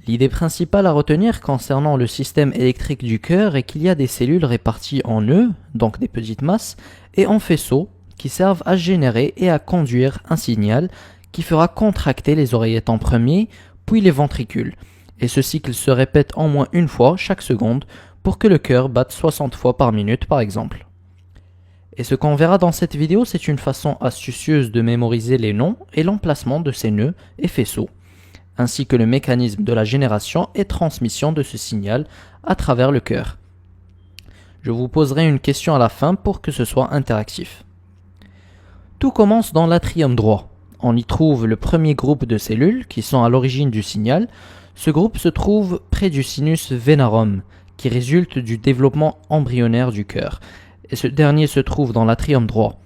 L'idée principale à retenir concernant le système électrique du cœur est qu'il y a des cellules réparties en nœuds, donc des petites masses, et en faisceaux, qui servent à générer et à conduire un signal qui fera contracter les oreillettes en premier, puis les ventricules. Et ce cycle se répète en moins une fois chaque seconde pour que le cœur batte 60 fois par minute par exemple. Et ce qu'on verra dans cette vidéo, c'est une façon astucieuse de mémoriser les noms et l'emplacement de ces nœuds et faisceaux, ainsi que le mécanisme de la génération et transmission de ce signal à travers le cœur. Je vous poserai une question à la fin pour que ce soit interactif. Tout commence dans l'atrium droit. On y trouve le premier groupe de cellules qui sont à l'origine du signal. Ce groupe se trouve près du sinus venarum, qui résulte du développement embryonnaire du cœur. Et ce dernier se trouve dans l'atrium droit.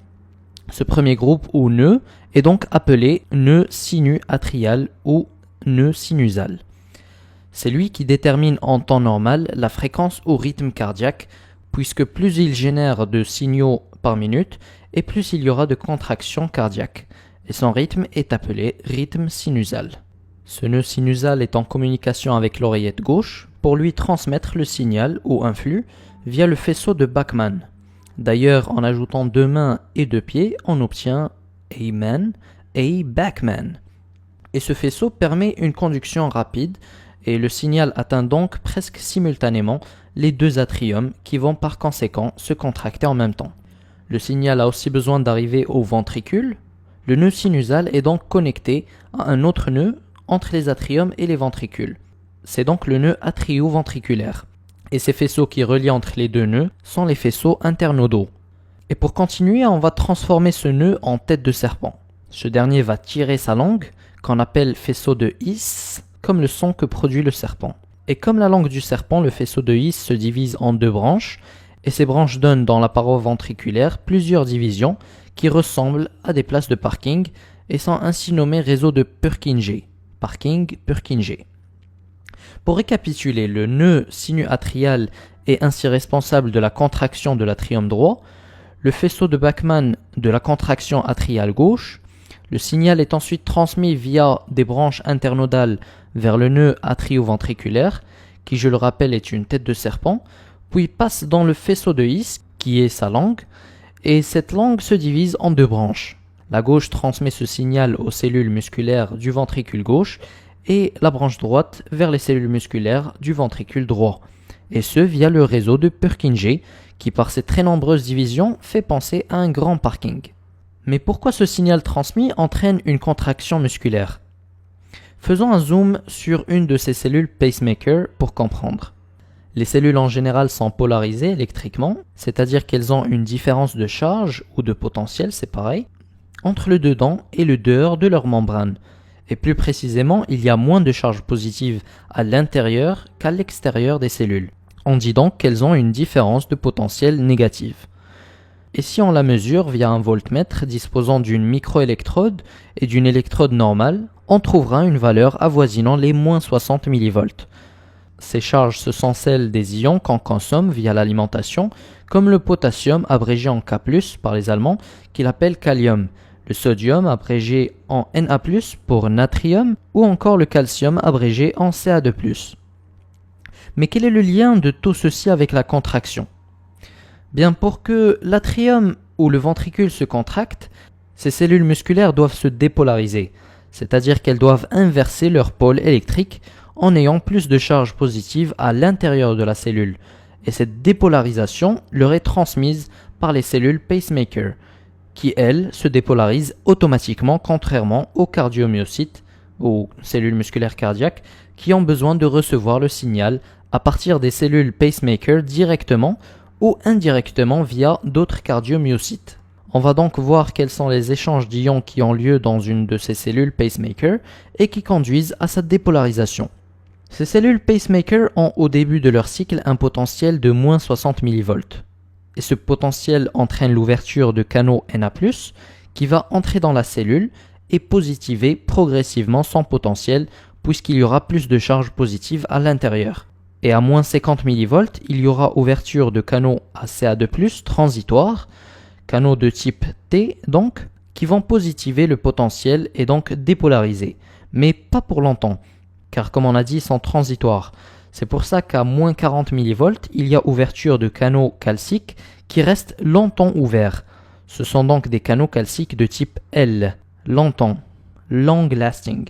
Ce premier groupe ou nœud est donc appelé nœud sinu-atrial ou nœud sinusal. C'est lui qui détermine en temps normal la fréquence ou rythme cardiaque, puisque plus il génère de signaux par minute, et plus il y aura de contractions cardiaques. Et son rythme est appelé rythme sinusal. Ce nœud sinusal est en communication avec l'oreillette gauche pour lui transmettre le signal ou un flux via le faisceau de Bachmann. D'ailleurs, en ajoutant 2 mains et 2 pieds, on obtient A-man, A-Bachmann. Et ce faisceau permet une conduction rapide et le signal atteint donc presque simultanément les deux atriums qui vont par conséquent se contracter en même temps. Le signal a aussi besoin d'arriver au ventricule. Le nœud sinusal est donc connecté à un autre nœud entre les atriums et les ventricules. C'est donc le nœud atrio-ventriculaire. Et ces faisceaux qui relient entre les deux nœuds sont les faisceaux internodaux. Et pour continuer, on va transformer ce nœud en tête de serpent. Ce dernier va tirer sa langue, qu'on appelle faisceau de His, comme le son que produit le serpent. Et comme la langue du serpent, le faisceau de His se divise en 2 branches, et ces branches donnent dans la paroi ventriculaire plusieurs divisions qui ressemblent à des places de parking et sont ainsi nommées réseaux de Purkinje. Parking Purkinje. Pour récapituler, le nœud sinu-atrial est ainsi responsable de la contraction de l'atrium droit, le faisceau de Bachmann de la contraction atriale gauche. Le signal est ensuite transmis via des branches internodales vers le nœud atrio-ventriculaire, qui je le rappelle est une tête de serpent, puis passe dans le faisceau de His, qui est sa langue, et cette langue se divise en 2 branches. La gauche transmet ce signal aux cellules musculaires du ventricule gauche, et la branche droite vers les cellules musculaires du ventricule droit, et ce via le réseau de Purkinje, qui par ses très nombreuses divisions fait penser à un grand parking. Mais pourquoi ce signal transmis entraîne une contraction musculaire? Faisons un zoom sur une de ces cellules pacemaker pour comprendre. Les cellules en général sont polarisées électriquement, c'est-à-dire qu'elles ont une différence de charge ou de potentiel, c'est pareil, entre le dedans et le dehors de leur membrane. Et plus précisément, il y a moins de charge positive à l'intérieur qu'à l'extérieur des cellules. On dit donc qu'elles ont une différence de potentiel négative. Et si on la mesure via un voltmètre disposant d'une microélectrode et d'une électrode normale, on trouvera une valeur avoisinant les moins 60 mV. Ces charges, ce sont celles des ions qu'on consomme via l'alimentation, comme le potassium abrégé en K+, par les Allemands, qu'ils appellent kalium, le sodium abrégé en Na+, pour natrium, ou encore le calcium abrégé en Ca2+. Mais quel est le lien de tout ceci avec la contraction? Bien, pour que l'atrium ou le ventricule se contracte, ces cellules musculaires doivent se dépolariser, c'est-à-dire qu'elles doivent inverser leur pôle électrique en ayant plus de charge positive à l'intérieur de la cellule. Et cette dépolarisation leur est transmise par les cellules pacemaker, qui elles se dépolarisent automatiquement contrairement aux cardiomyocytes, aux cellules musculaires cardiaques, qui ont besoin de recevoir le signal à partir des cellules pacemaker directement ou indirectement via d'autres cardiomyocytes. On va donc voir quels sont les échanges d'ions qui ont lieu dans une de ces cellules pacemaker et qui conduisent à sa dépolarisation. Ces cellules pacemaker ont au début de leur cycle un potentiel de moins 60 mV. Et ce potentiel entraîne l'ouverture de canaux Na+, qui va entrer dans la cellule et positiver progressivement son potentiel puisqu'il y aura plus de charge positive à l'intérieur. Et à moins 50 mV, il y aura ouverture de canaux à Ca2+, transitoires, canaux de type T donc, qui vont positiver le potentiel et donc dépolariser, mais pas pour longtemps. car comme on a dit, ils sont transitoires. C'est pour ça qu'à moins 40 millivolts, il y a ouverture de canaux calciques qui restent longtemps ouverts. Ce sont donc des canaux calciques de type L, longtemps, long lasting,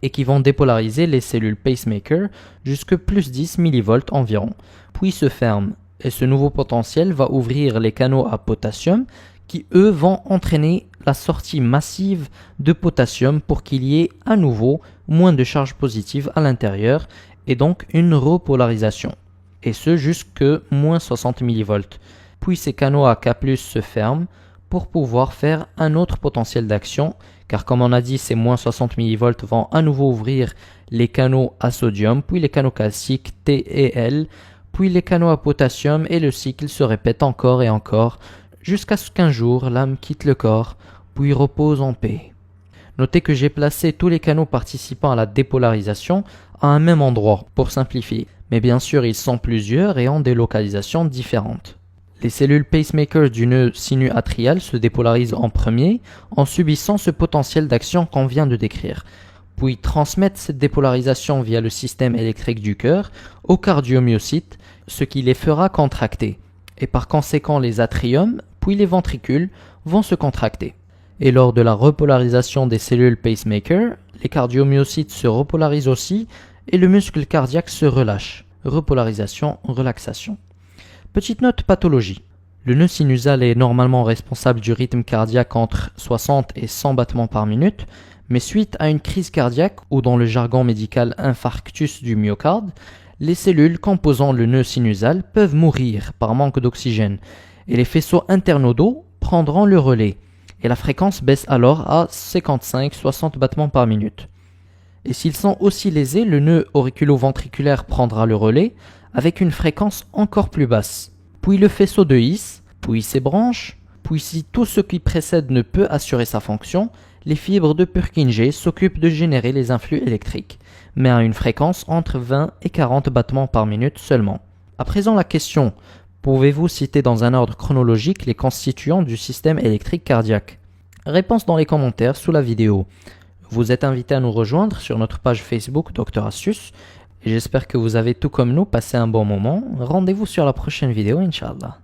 et qui vont dépolariser les cellules pacemaker jusque plus 10 millivolts environ, puis se ferment. Et ce nouveau potentiel va ouvrir les canaux à potassium qui, eux, vont entraîner la sortie massive de potassium pour qu'il y ait à nouveau moins de charge positive à l'intérieur et donc une repolarisation. Et ce jusque moins 60 millivolts. Puis ces canaux à K+ se ferment pour pouvoir faire un autre potentiel d'action, car comme on a dit, ces moins 60 millivolts vont à nouveau ouvrir les canaux à sodium, puis les canaux calciques T et L, puis les canaux à potassium, et le cycle se répète encore et encore, jusqu'à ce qu'un jour l'âme quitte le corps, puis repose en paix. Notez que j'ai placé tous les canaux participant à la dépolarisation à un même endroit, pour simplifier, mais bien sûr ils sont plusieurs et ont des localisations différentes. Les cellules pacemaker du nœud sinu-atrial se dépolarisent en premier en subissant ce potentiel d'action qu'on vient de décrire, puis transmettent cette dépolarisation via le système électrique du cœur aux cardiomyocytes, ce qui les fera contracter. Et par conséquent, les atriums, puis les ventricules, vont se contracter. Et lors de la repolarisation des cellules pacemaker, les cardiomyocytes se repolarisent aussi et le muscle cardiaque se relâche. Repolarisation, relaxation. Petite note pathologie. Le nœud sinusal est normalement responsable du rythme cardiaque entre 60 et 100 battements par minute, mais suite à une crise cardiaque, ou dans le jargon médical infarctus du myocarde, les cellules composant le nœud sinusal peuvent mourir par manque d'oxygène, et les faisceaux internodaux prendront le relais, et la fréquence baisse alors à 55-60 battements par minute. Et s'ils sont aussi lésés, le nœud auriculo-ventriculaire prendra le relais, avec une fréquence encore plus basse. Puis le faisceau de His, puis ses branches, puis si tout ce qui précède ne peut assurer sa fonction, les fibres de Purkinje s'occupent de générer les influx électriques, mais à une fréquence entre 20 et 40 battements par minute seulement. À présent la question, pouvez-vous citer dans un ordre chronologique les constituants du système électrique cardiaque? Réponse dans les commentaires sous la vidéo. Vous êtes invité à nous rejoindre sur notre page Facebook Dr Astuce. Et j'espère que vous avez tout comme nous passé un bon moment. Rendez-vous sur la prochaine vidéo, Inch'Allah.